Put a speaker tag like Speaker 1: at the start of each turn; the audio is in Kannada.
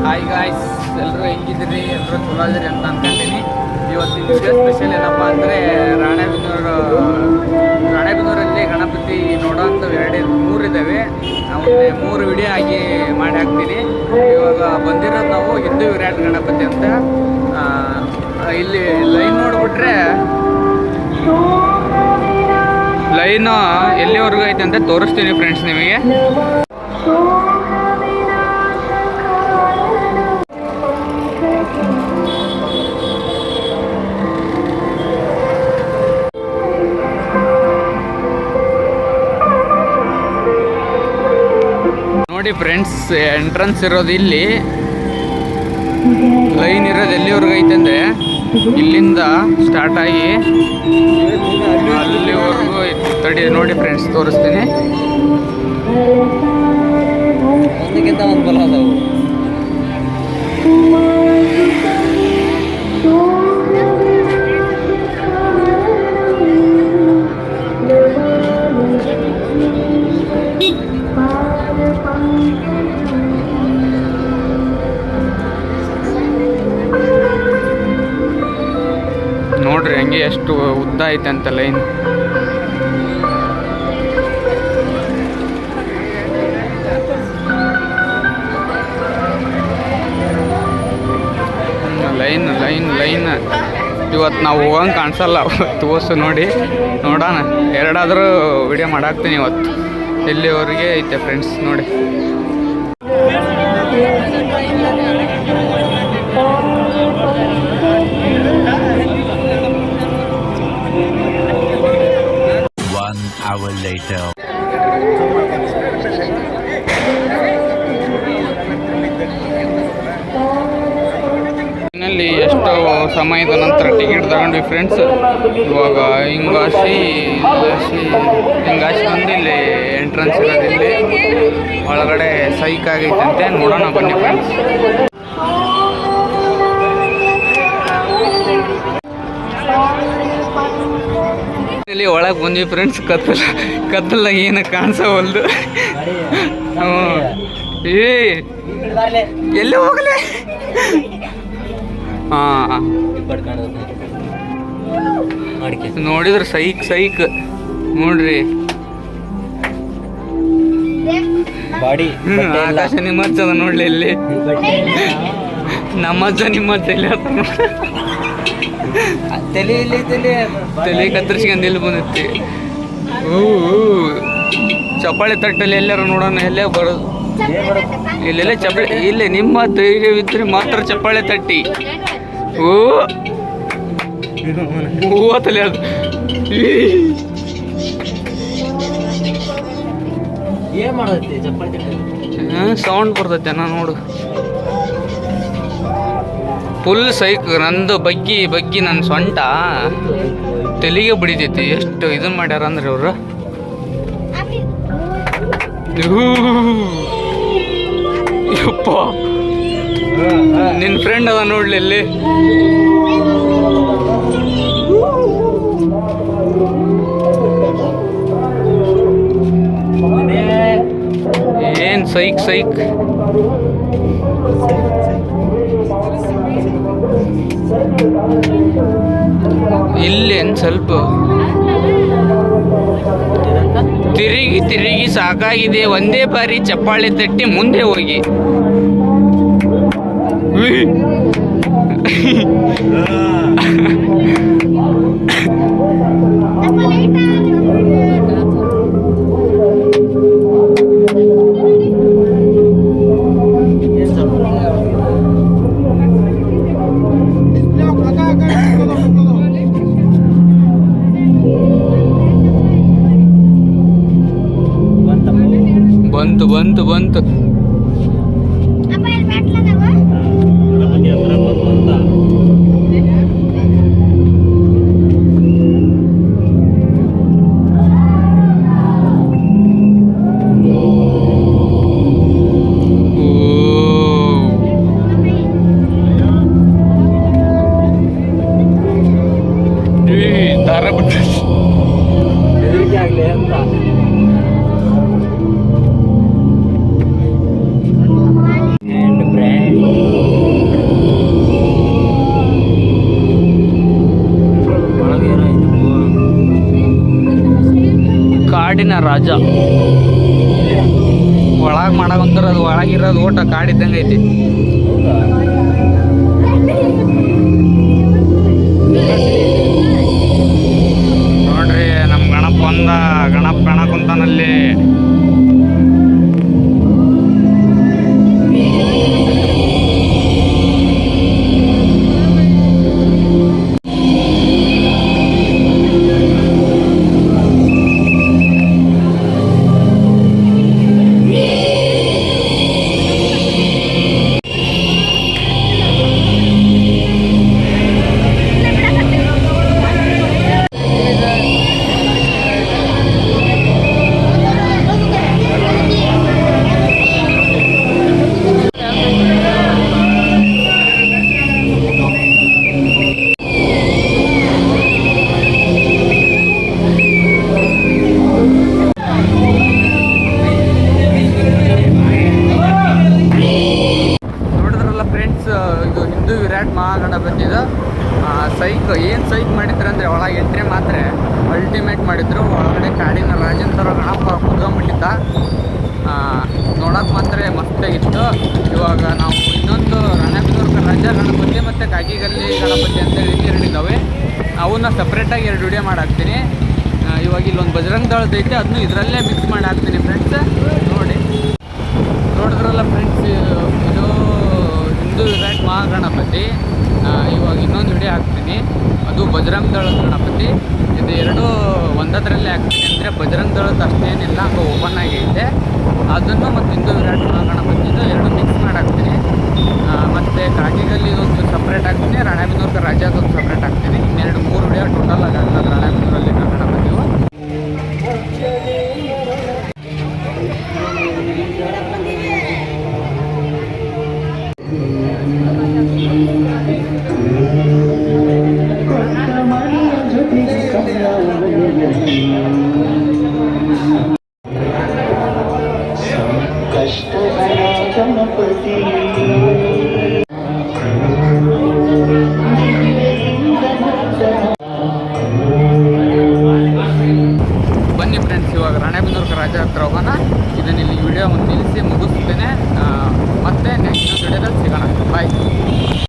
Speaker 1: ಹಾಯ್ ಗಾಯ್ಸ್, ಎಲ್ಲರೂ ಹೆಂಗಿದ್ದೀರಿ? ಎಲ್ಲರೂ ಚಲೋ ಇದ್ದೀರಿ ಅಂತ ಅನ್ಕೊಂತೀನಿ. ಇವತ್ತಿನ ವಿಡಿಯೋ ಸ್ಪೆಷಲ್ ಏನಪ್ಪ ಅಂದರೆ ರಾಣೆಬೆನ್ನೂರಲ್ಲಿ ಗಣಪತಿ ನೋಡೋಂಥ ಮೂರು ಇದ್ದಾವೆ. ನಾವು 3 ವಿಡಿಯೋ ಆಗಿ ಮಾಡಿ ಹಾಕ್ತೀನಿ. ಇವಾಗ ಬಂದಿರೋದು ನಾವು ಹಿಂದೂ ವಿರಾಟ್ ಗಣಪತಿ ಅಂತ. ಇಲ್ಲಿ ಲೈನ್ ನೋಡಿಬಿಟ್ರೆ ಲೈನು ಎಲ್ಲಿವರೆಗೂ ಐತೆ ಅಂತ ತೋರಿಸ್ತೀನಿ ಫ್ರೆಂಡ್ಸ್ ನಿಮಗೆ. ನೋಡಿ ಫ್ರೆಂಡ್ಸ್, ಎಂಟ್ರೆನ್ಸ್ ಇರೋದು ಇಲ್ಲಿ, ಲೈನ್ ಇರೋದು ಎಲ್ಲಿವರೆಗೂ ಐತೆ ಅಂದರೆ ಇಲ್ಲಿಂದ ಸ್ಟಾರ್ಟ್ ಆಗಿ ಅಲ್ಲಿವರೆಗೂ ತಡಿ. ನೋಡಿ ಫ್ರೆಂಡ್ಸ್, ತೋರಿಸ್ತೀನಿ. ಒಂದಕ್ಕಿಂತ ಒಂದು ಬಲ ಅದಾವು. ನೋಡ್ರಿ ಹಂಗೆ ಎಷ್ಟು ಉದ್ದ ಐತೆ ಅಂತ ಲೈನ್. ಲೈನ್ ಲೈನ್ ಲೈನ್ ಇವತ್ತು ನಾವು ಹೋಗಂಗೆ ಕಾಣಿಸಲ್ಲ. ತೋರ್ಸು ನೋಡಿ, ನೋಡೋಣ. ಎರಡಾದರೂ ವಿಡಿಯೋ ಮಾಡಾಕ್ತೀನಿ ಇವತ್ತು. ಎಲ್ಲಿವರೆಗೆ ಐತೆ ಫ್ರೆಂಡ್ಸ್ ನೋಡಿ.
Speaker 2: hour later.
Speaker 1: ಇಲ್ಲಿ ಎಷ್ಟು ಸಮಯದ ನಂತರ ಟಿಕೆಟ್ ತಗೊಂಡ್ವಿ ಫ್ರೆಂಡ್ಸ್. ಇವಾಗ ಹಿಂಗಾಸಿ ಬಂದು ಇಲ್ಲಿ ಎಂಟ್ರೆನ್ಸ್ ಇರೋದಿಲ್ಲಿ ಒಳಗಡೆ ಸೈಕ್ ಆಗೈತಂತೆ. ನೋಡೋಣ ಬನ್ನಿ ಫ್ರೆಂಡ್ಸ್. ಇಲ್ಲಿ ಒಳಗೆ ಬಂದ್ವಿ ಫ್ರೆಂಡ್ಸ್. ಕತ್ತಲ ಏನು ಕಾಣಿಸವಲ್ದು. ಏ ಎಲ್ಲಿ ಹೋಗಲೇ? ನೋಡಿದ್ರೆ ಸೈಕ್ ನೋಡ್ರಿ. ಆಕಾಶ ನಿಮ್ಮಜ್ಜ ಅದ ನೋಡ್ಲಿ. ಇಲ್ಲಿ ನಮ್ಮಜ್ಜ ನಿಮ್ಮಜ್ಜ ಇಲ್ಲಿ ತಲೆ ಕತ್ತರಿಸ್ಕೊಂಡು ಎಲ್ಲಿ ಬಂದೈತಿ. ಚಪ್ಪಾಳೆ ತಟ್ಟಲ್ಲಿ ಎಲ್ಲಾರು ನೋಡೋಣ. ಎಲ್ಲೇ ಬರೋದು ಇಲ್ಲೆಲ್ಲ ಚಪ್ಪಾಳೆ. ಇಲ್ಲೇ ನಿಮ್ಮ ಧೈರ್ಯವಿದ್ರೆ ಮಾತ್ರ ಚಪ್ಪಾಳೆ ತಟ್ಟಿ. ತಲೆ ಅದು ಸೌಂಡ್ ಬರ್ತೈತೆ. ನೋಡು, ಫುಲ್ ಸೈಕ್. ನಂದು ಬಗ್ಗಿ ನನ್ನ ಸೊಂಟ ತೆಲಿಗೆ ಬಿಡಿತೈತಿ. ಎಷ್ಟು ಇದನ್ನ ಮಾಡ್ಯಾರ ಅಂದ್ರೆ ಇವರು. ಯಪ್ಪ, ನಿನ್ನ ಫ್ರೆಂಡ್ ಅದ ನೋಡ್ಲಿ ಇಲ್ಲಿ. ಏನ್ ಸೈಕ್ ಇಲ್ಲೇನು ಸ್ವಲ್ಪ ತಿರುಗಿ ಸಾಕಾಗಿದೆ. ಒಂದೇ ಬಾರಿ ಚಪ್ಪಾಳೆ ತಟ್ಟಿ ಮುಂದೆ ಹೋಗಿ. ಬಂತು ಬಂತು ಬಂತು.
Speaker 3: ಗಣಪತಿ ಹತ್ರ ಬಂತು ಅಂತ.
Speaker 1: ದಾರ ಬಿಟ್ಟು
Speaker 3: ಹೆದರಿಕೆ ಆಗ್ಲಿ ಅಂತ. And brand. ಒಳಗೆ ಏನೋ ಇದು
Speaker 1: ಕಾಡಿನ ರಾಜ. ಒಳಗೆ ಮಾಡಕಂತಾರ, ಅದು ಒಳಗಿರೋದು ಓಟ ಕಾಡಿದ್ದಂಗೆ ಐತಿ. ನೋಡ್ರಿ ನಮ್ಮ ಗಣಪ ಬಂದ, ಗಣಪ ಕಾಣಕುಂತಾನಲ್ಲಿ. ಇದು ಹಿಂದೂ ವಿರಾಟ್ ಮಹಾಗಣಪತಿದು ಸೈಕ್ ಏನು ಸೈಕ್ ಮಾಡಿದ್ರು ಅಂದರೆ ಒಳಗೆ ಎಂಟ್ರಿ ಮಾತ್ರ ಅಲ್ಟಿಮೇಟ್ ಮಾಡಿದ್ರು. ಒಳಗಡೆ ಕಾಡಿನ ರಾಜೇಂದ್ರ ಗಣಪ ಕುತ್ಕೊಂಡ್ಬಿಟ್ಟಿದ್ದ, ನೋಡೋಕೆ ಮಾತ್ರ ಮಸ್ತಾಗಿತ್ತು. ಇವಾಗ ನಾವು ಇನ್ನೊಂದು ರಾಣೆಬೆನ್ನೂರು ರಾಜ ಗಣಪತಿ ಮತ್ತು ಕಾಗಿಗಲ್ಲಿ ಗಣಪತಿ ಅಂತೇಳಿ ಎರಡಿದ್ದಾವೆ, ಅವನ್ನ ಸಪ್ರೇಟಾಗಿ 2 ವಿಡಿಯೋ ಮಾಡಾಕ್ತೀನಿ. ಇವಾಗ ಇಲ್ಲೊಂದು ಬಜರಂಗ ದಳದ ಐತೆ, ಅದನ್ನು ಇದರಲ್ಲೇ ಮಿಕ್ಸ್ ಮಾಡಿ ಹಾಕ್ತೀನಿ ಫ್ರೆಂಡ್ಸ್. ನೋಡಿದ್ರಲ್ಲ ಫ್ರೆಂಡ್ಸ್, ಇದು ಹಿಂದೂ ವಿರಾಟ್ ಮಹಾಗಣಪತಿ. ಇವಾಗ ಇನ್ನೊಂದು ವಿಡಿಯೋ ಹಾಕ್ತೀನಿ, ಅದು ಬಜರಂಗ ದಳದ ಗಣಪತಿ. ಇದು ಎರಡೂ ಒಂದದ್ರಲ್ಲೇ ಹಾಕ್ತೀನಿ. ಅಂದರೆ ಬಜರಂಗ ದಳದ ಅಷ್ಟೇನಿಲ್ಲ, ಹಂಗೆ ಓಪನ್ ಆಗೈತೆ. ಅದನ್ನು ಮತ್ತು ಹಿಂದೂ ವಿರಾಟ್ ಮಹಾಗಣಪತಿದು 2 ಮಿಕ್ಸ್ ಮಾಡಿ ಹಾಕ್ತೀನಿ. ಮತ್ತು ಕಾಗಿಗಲ್ಲಿ ಒಂದು ಸಪ್ರೇಟ್ ಹಾಕ್ತೀನಿ, ರಾಣೆಬೆನ್ನೂರು ರಾಜ್ಯದೊಂದು ಸಪ್ರೇಟ್ ಹಾಕ್ತೀನಿ. ಇನ್ನೆರಡು 3 ವಿಡಿಯೋ ಟೋಟಲ್ ಆಗಿ ಆಗ್ತದೆ ರಾಣೆಬೆನ್ನೂರಲ್ಲಿ ಗಣಪತಿವು. ಬನ್ನಿ ಫ್ರೆಂಡ್ಸ್, ಇವಾಗ ರಾಣೆಬೆನ್ನೂರು ರಾಜ ಹತ್ರ ಹೋಗೋಣ. ಇದನ್ನ ಇಲ್ಲಿ ವಿಡಿಯೋ ನಿಲ್ಲಿಸಿ ಮುಗಿಸ್ತೇನೆ. ಮತ್ತೆ ನೆಕ್ಸ್ಟ್ ವಿಡಿಯೋದಲ್ಲಿ ಸಿಗೋಣ. ಬಾಯ್.